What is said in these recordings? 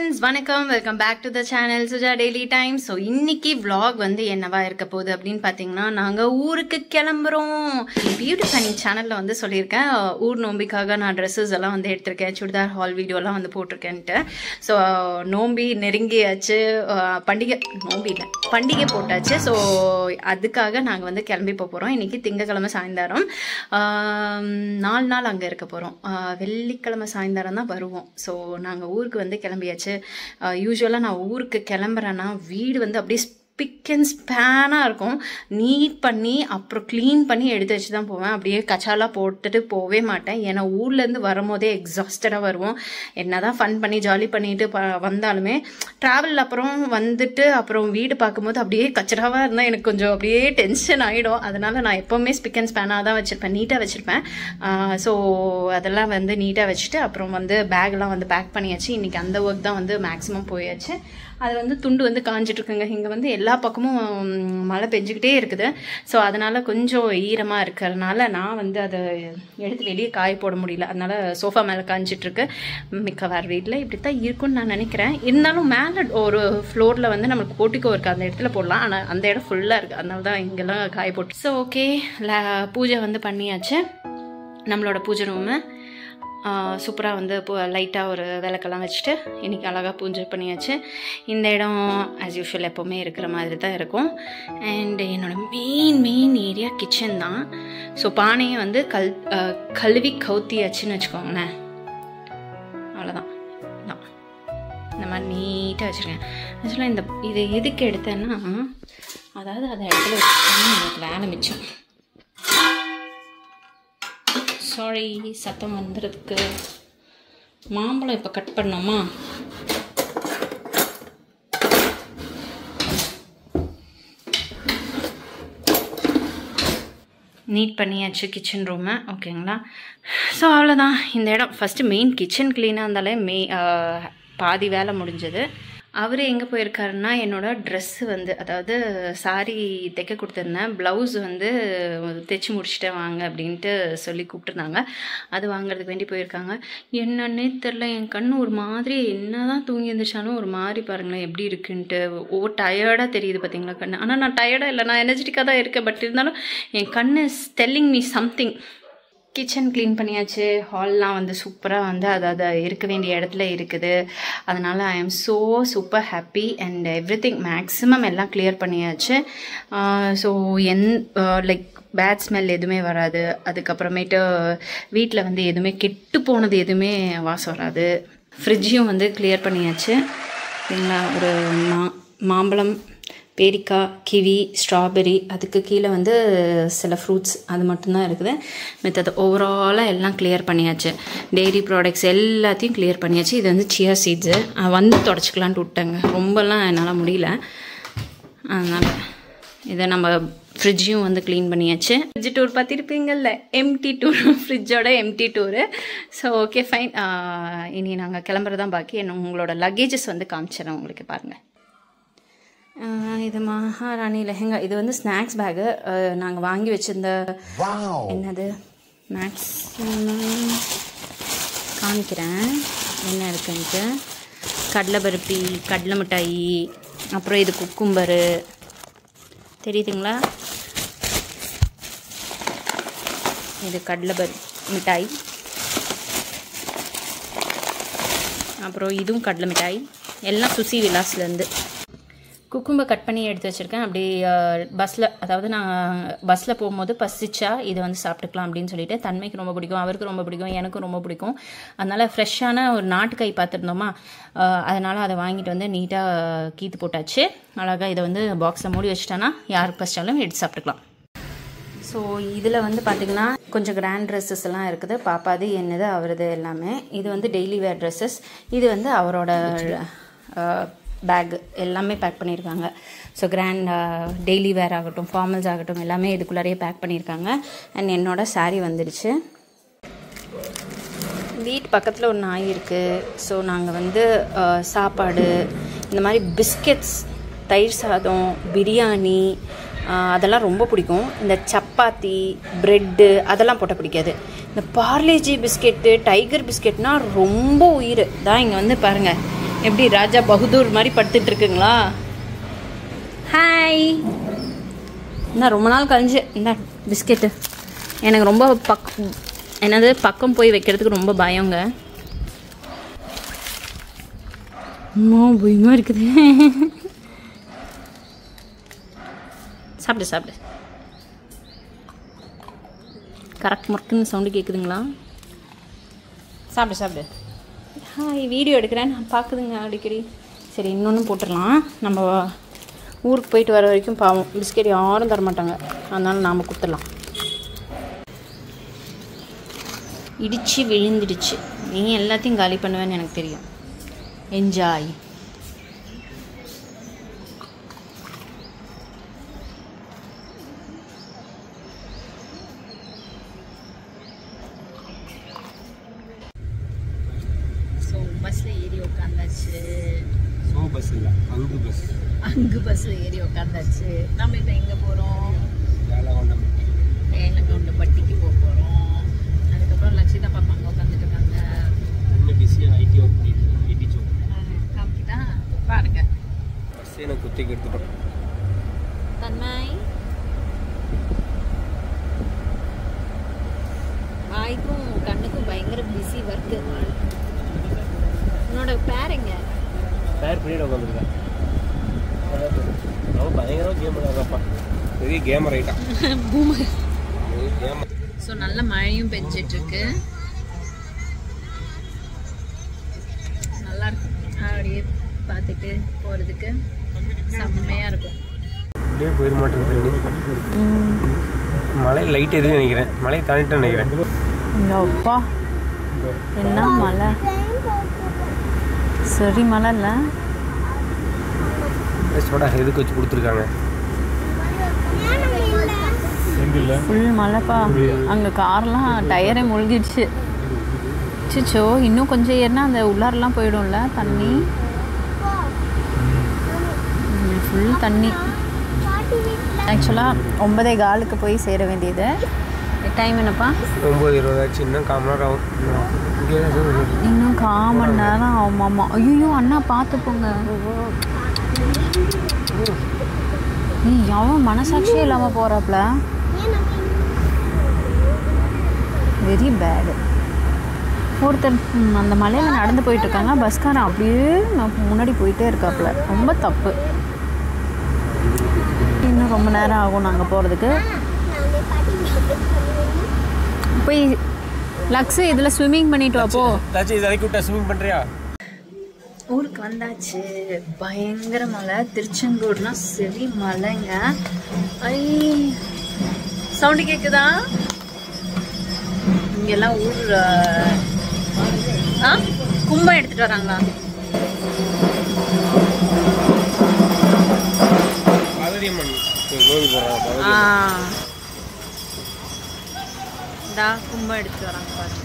friends, வணக்கம். Welcome back to the channel Suja daily time. So இன்னைக்கு vlog வந்து என்னவா இருக்க போகுது அப்படின்னு பார்த்தீங்கன்னா, நாங்கள் ஊருக்கு கிளம்புறோம். பியூட்டி பிளானிங் சேனலில் வந்து சொல்லியிருக்கேன், ஊர் நோம்பிக்காக நான் ட்ரெஸ்ஸஸ் எல்லாம் வந்து எடுத்திருக்கேன், சுடிதார் ஹால் வீடியோலாம் வந்து போட்டிருக்கேன்ட்டு. ஸோ நோம்பி நெருங்கியாச்சு, பண்டிகை போட்டாச்சு. ஸோ அதுக்காக நாங்கள் வந்து கிளம்பி போகிறோம். இன்னைக்கு திங்கக்கிழமை சாயந்தரம் 4 நாள் அங்கே இருக்க போகிறோம். வெள்ளிக்கிழமை சாயந்தரம் தான் வருவோம். ஸோ நாங்கள் ஊருக்கு வந்து கிளம்பியாச்சு. யூஸ்வலாக நான் ஊருக்கு கிளம்புறேன்னா வீடு வந்து அப்படியே ஸ்பிக் அண்ட் ஸ்பேனாக இருக்கும். நீட் பண்ணி அப்புறம் க்ளீன் பண்ணி எடுத்து வச்சு தான் போவேன். அப்படியே கச்சாலாக போட்டுட்டு போவே மாட்டேன். ஏன்னா ஊர்லேருந்து வரும்போதே எக்ஸாஸ்டடாக வருவோம். என்ன தான் ஃபன் பண்ணி ஜாலி பண்ணிட்டு வந்தாலுமே ட்ராவல் அப்புறம் வந்துட்டு அப்புறம் வீடு பார்க்கும்போது அப்படியே கச்சடாவாக இருந்தால் எனக்கு கொஞ்சம் அப்படியே டென்ஷன் ஆகிடும். அதனால் நான் எப்போவுமே ஸ்பிக் அண்ட் ஸ்பேனாக தான் வச்சுருப்பேன், நீட்டாக வச்சுருப்பேன். ஸோ அதெல்லாம் வந்து நீட்டாக வச்சுட்டு அப்புறம் வந்து பேக்லாம் வந்து பேக் பண்ணியாச்சு. இன்றைக்கி அந்த ஒர்க் தான் வந்து மேக்ஸிமம் போயாச்சு. அது வந்து துண்டு வந்து காஞ்சிட்ருக்குங்க. இங்கே வந்து எல்லா பக்கமும் மழை பெஞ்சிக்கிட்டே இருக்குது. ஸோ அதனால் கொஞ்சம் ஈரமாக இருக்கிறதுனால நான் வந்து அதை எடுத்து வெளியே காய போட முடியல. அதனால் சோஃபா மேலே காஞ்சிட்ருக்கு. மிக்க வேறு வீட்டில் இப்படி தான் இருக்குன்னு நான் நினைக்கிறேன். இருந்தாலும் மேலே ஒரு ஃப்ளோரில் வந்து நம்மளுக்கு போட்டிக்கோ இருக்குது, அந்த இடத்துல போடலாம். ஆனால் அந்த இடம் ஃபுல்லாக இருக்குது, அதனால தான் இங்கெல்லாம் காய போட்டு. ஸோ ஓகே, பூஜை வந்து பண்ணியாச்சு. நம்மளோட பூஜை ரூமு சூப்பராக வந்து லைட்டாக ஒரு விளக்கெல்லாம் வச்சுட்டு இன்றைக்கி அழகாக பூஜை பண்ணியாச்சு. இந்த இடம் ஆஸ் யூஷுவல் எப்போவுமே இருக்கிற மாதிரி தான் இருக்கும். அண்ட் என்னோடய மெயின் ஏரியா கிச்சன் தான். ஸோ பானையை வந்து கழுவி கவுத்தியாச்சுன்னு வச்சுக்கோங்களேன். அவ்வளோதான், இந்த மாதிரி நீட்டாக வச்சுருக்கேன். ஆக்சுவலாக இது எதுக்கு எடுத்தேன்னா, அதாவது அந்த இடத்துல வச்சுட்டோம்னா எனக்கு வேலை மிச்சம். சாரி சத்தம் வந்துடுறதுக்கு. மாம்பழம் இப்போ கட் பண்ணோமா, நீட் பண்ணியாச்சு கிச்சன் ரூமை. ஓகேங்களா? ஸோ அவ்வளோதான். இந்த இடம் ஃபஸ்ட்டு மெயின் கிச்சன் க்ளீனாக இருந்தாலே பாதி வேலை முடிஞ்சது. அவர் எங்கே போயிருக்காருன்னா, என்னோடய ட்ரெஸ்ஸு வந்து, அதாவது சாரி தைக்க கொடுத்துருந்தேன், ப்ளவுஸ் வந்து தைச்சி முடிச்சுட்டேன் வாங்க அப்படின்ட்டு சொல்லி கூப்பிட்டுருந்தாங்க. அது வாங்குறதுக்கு வேண்டி போயிருக்காங்க. என்னன்னே தெரில, என் கண் ஒரு மாதிரி, என்ன தான் தூங்கி எழுந்திரிச்சாலும் ஒரு மாதிரி பாருங்களேன் எப்படி இருக்குன்ட்டு. டயர்டாக தெரியுது பார்த்தீங்களா கண். ஆனால் நான் டயர்டாக இல்லை, நான் எனர்ஜெட்டிக்காக தான் இருக்கேன். பட் இருந்தாலும் என் கண் is telling me something. Kitchen clean பண்ணியாச்சு. ஹால்லாம் வந்து சூப்பராக வந்து அதாவது இருக்க வேண்டிய இடத்துல இருக்குது. அதனால் I am so super happy. And everything maximum எல்லாம் கிளியர் பண்ணியாச்சு. ஸோ லைக் பேட் ஸ்மெல் எதுவுமே வராது. அதுக்கப்புறமேட்டு வீட்டில் வந்து எதுவுமே கெட்டு போனது எதுவுமே வாசம் வராது. ஃப்ரிட்ஜையும் வந்து கிளியர் பண்ணியாச்சு. சரிங்களா? ஒரு மாம்பழம், பேரிக்காய், கிவி, ஸ்ட்ராபெரி, அதுக்கு கீழே வந்து சில ஃப்ரூட்ஸ், அது மட்டும்தான் இருக்குது. மித்தது ஓவராலாக எல்லாம் கிளியர் பண்ணியாச்சு. டெய்ரி ப்ராடக்ட்ஸ் எல்லாத்தையும் கிளியர் பண்ணியாச்சு. இது வந்து சியா சீட்ஸு வந்து தொடச்சிக்கலான்ட்டு விட்டேங்க. ரொம்பலாம் என்னால் முடியல. அதனால் இதை நம்ம ஃப்ரிட்ஜையும் வந்து க்ளீன் பண்ணியாச்சு. ஃப்ரிட்ஜ் டூர் பார்த்துருப்பீங்கள்ல, எம்டி டூர், ஃப்ரிட்ஜோட empty tour. So okay fine. இனி நாங்கள் கிளம்புறதான் பாக்கி. உங்களோட லக்கேஜஸ் வந்து காமிச்சிடறேன் உங்களுக்கு, பாருங்கள். இது மகாராணி லெஹங்கா. இது வந்து ஸ்நாக்ஸ் பேக்கு நாங்கள் வாங்கி வச்சிருந்த. என்னது மேக்ஸ் காமிக்கிறேன் என்ன இருக்குன்ட்டு. கடலை பருப்பி, கடலை மிட்டாயி, அப்புறம் இது குக்கும்பரு தெரியுதுங்களா? இது கடலை மிட்டாய். அப்புறம் இதுவும் கடலை மிட்டாய். எல்லாம் சுசி விலாஸ்லேருந்து. குக்கும்பை கட் பண்ணி எடுத்து வச்சுருக்கேன். அப்படி பஸ்ஸில், அதாவது நான் பஸ்ஸில் போகும்போது பசிச்சா இதை வந்து சாப்பிட்டுக்கலாம் அப்படின்னு சொல்லிட்டு. தன்மைக்கு ரொம்ப பிடிக்கும், அவருக்கு ரொம்ப பிடிக்கும், எனக்கும் ரொம்ப பிடிக்கும். அதனால் ஃப்ரெஷ்ஷான ஒரு நாட்டுக்காய் பார்த்துருந்தோமா, அதனால் அதை வாங்கிட்டு வந்து நீட்டாக கீத்து போட்டாச்சு. அழகாக இதை வந்து பாக்ஸில் மூடி வச்சுட்டேன்னா யாருக்கு பசிச்சாலும் எடுத்து சாப்பிட்டுக்கலாம். ஸோ இதில் வந்து பார்த்திங்கன்னா கொஞ்சம் கிராண்ட் ட்ரெஸ்ஸஸ் எல்லாம் இருக்குது. பாப்பாது, என்னது, அவரது எல்லாமே. இது வந்து டெய்லி வேர் ட்ரெஸ்ஸஸ். இது வந்து அவரோட பேக் எல்லாமே பேக் பண்ணியிருக்காங்க. ஸோ கிராண்ட் டெய்லி வேர் ஆகட்டும், ஃபார்மல்ஸ் ஆகட்டும், எல்லாமே இதுக்குள்ளாரையே பேக் பண்ணியிருக்காங்க. அண்ட் என்னோட சாரீ வந்துடுச்சு. வீட்டு பக்கத்தில் ஒரு நாய் இருக்குது. ஸோ நாங்கள் வந்து சாப்பாடு, இந்த மாதிரி பிஸ்கெட்ஸ், தயிர் சாதம், பிரியாணி, அதெல்லாம் ரொம்ப பிடிக்கும். இந்த சப்பாத்தி, ப்ரெட்டு அதெல்லாம் போட்டால் பிடிக்காது. இந்த பார்லேஜி பிஸ்கெட்டு, டைகர் பிஸ்கெட்னால் ரொம்ப உயிர் தான். இங்கே வந்து பாருங்கள், எப்படி ராஜா பகதூர் மாதிரி படுத்துட்டு இருக்குங்களா? ஹாய். என்ன ரொம்ப நாள் கழிஞ்சு இந்த பிஸ்கெட்டு. எனக்கு ரொம்ப பக்கம் போய் வைக்கிறதுக்கு ரொம்ப பயங்க. பயமாக இருக்குது. சாப்பிடு. கரெக்ட் மொர்க்குன்னு சவுண்டு கேட்குதுங்களா? சாப்பிடு. ஹாய், வீடியோ எடுக்கிறேன் நான் பார்க்குதுங்க அடிக்கடி. சரி, இன்னொன்று போட்டுடலாம். நம்ம ஊருக்கு போயிட்டு வர வரைக்கும் பாவம் பிஸ்கெட் யாரும் தரமாட்டாங்க, அதனால் நாம் கொடுத்துடலாம். இடித்து விழுந்துடுச்சு. நீ எல்லாத்தையும் காலி பண்ணுவேன்னு எனக்கு தெரியும். என்ஜாய். பஸ்ஸில் ஏறி உட்காந்தாச்சு. அங்கு பஸ்ஸில் ஏறி உட்காந்தாச்சு. நம்ம இப்போ எங்கே போகிறோம்? ஏலகவுண்டம்பட்டிக்கு போக போகிறோம். அதுக்கப்புறம் லட்சிதா பாப்பா அங்கே உட்காந்துட்டு இருக்காங்க. காமிக்கிட்டா பாருங்க. தன்மாய் வாய்க்கும் கண்ணுக்கும் பயங்கர பிஸி ஒர்க்கு. உன்னோட பேர் எங்க? பேர் பின்னாடி உட்காந்துருக்கேன். அவன் பயங்கரமாக கேம் விளையாடுறாப்பா. பெரிய கேமர் ஆகிட்டான். ஸோ நல்ல மழையும் பெஞ்சிட்ருக்கு. நல்லா இருக்கும். அப்படியே பார்த்துட்டு போகிறதுக்கு செம்மையாக இருக்கும். அப்படியே போயிட மாட்டேங்குது. மழை லைட் எதுவும் நினைக்கிறேன். மழையை தாண்டிட்டு நினைக்கிறேன். அப்பா என்ன மழை! சரி மழை இல்லை. சோடா எதுக்கு வச்சு கொடுத்துருக்காங்க? ஃபுல் மழைப்பா. அங்கே கார்லாம் டயரே முழுகிடுச்சு. சிச்சோ, இன்னும் கொஞ்சம் ஏறினா அந்த உள்ளாரெலாம் போயிடும்ல தண்ணி. ஃபுல் தண்ணி. ஆக்சுவலாக 9:15 போய் சேர வேண்டியது. டைம் என்னப்பா? 9:20 ஆச்சு. இன்னும் 1/4 மணி நேரம் ஆகும். இன்னும் 1/4 மணி நேரம் ஆமாம்மா. ஐயோ அண்ணா பார்த்து போங்க. நீ எவன் மனசாட்சியே இல்லாமல் போகிறாப்ல. Very bad. ஒருத்தர் அந்த மலையில் நடந்து போயிட்டுருக்காங்க. பஸ்காரன் அப்படியே முன்னாடி போயிட்டே இருக்காப்புல. ரொம்ப தப்பு. இன்னும் ரொம்ப நேரம் ஆகும் நாங்கள் போகிறதுக்கு. போய் லக்ஸு இதில் ஸ்விம்மிங் பண்ணிட்டு வாப்போ. ஸ்விம்மிங் பண்ணுறியா? ஊருக்கு வந்தாச்சு. பயங்கர மழை. திருச்செங்கோடுனா சரி மழைங்க. ஐ சவுண்டு கேட்குதா? இங்கெல்லாம் ஊர் கும்பம் எடுத்துகிட்டு வராங்களா? கும்பம் எடுத்துட்டு வராங்க பாருங்க.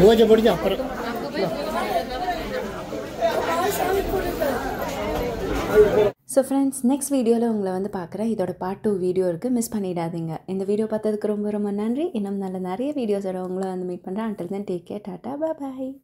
பூஜை படிச்சு அப்புறம் ஸோ ஃப்ரெண்ட்ஸ், நெக்ஸ்ட் வீடியோவில் உங்களை வந்து பார்க்குறேன். இதோட பார்ட் 2 வீடியோ இருக்குது, மிஸ் பண்ணிடாதீங்க. இந்த வீடியோ பார்த்ததுக்கு ரொம்ப ரொம்ப நன்றி. இன்னும் நல்ல நிறைய வீடியோஸோட உங்களை வந்து மீட் பண்ணுறேன். Until then take care, tata, பாய்.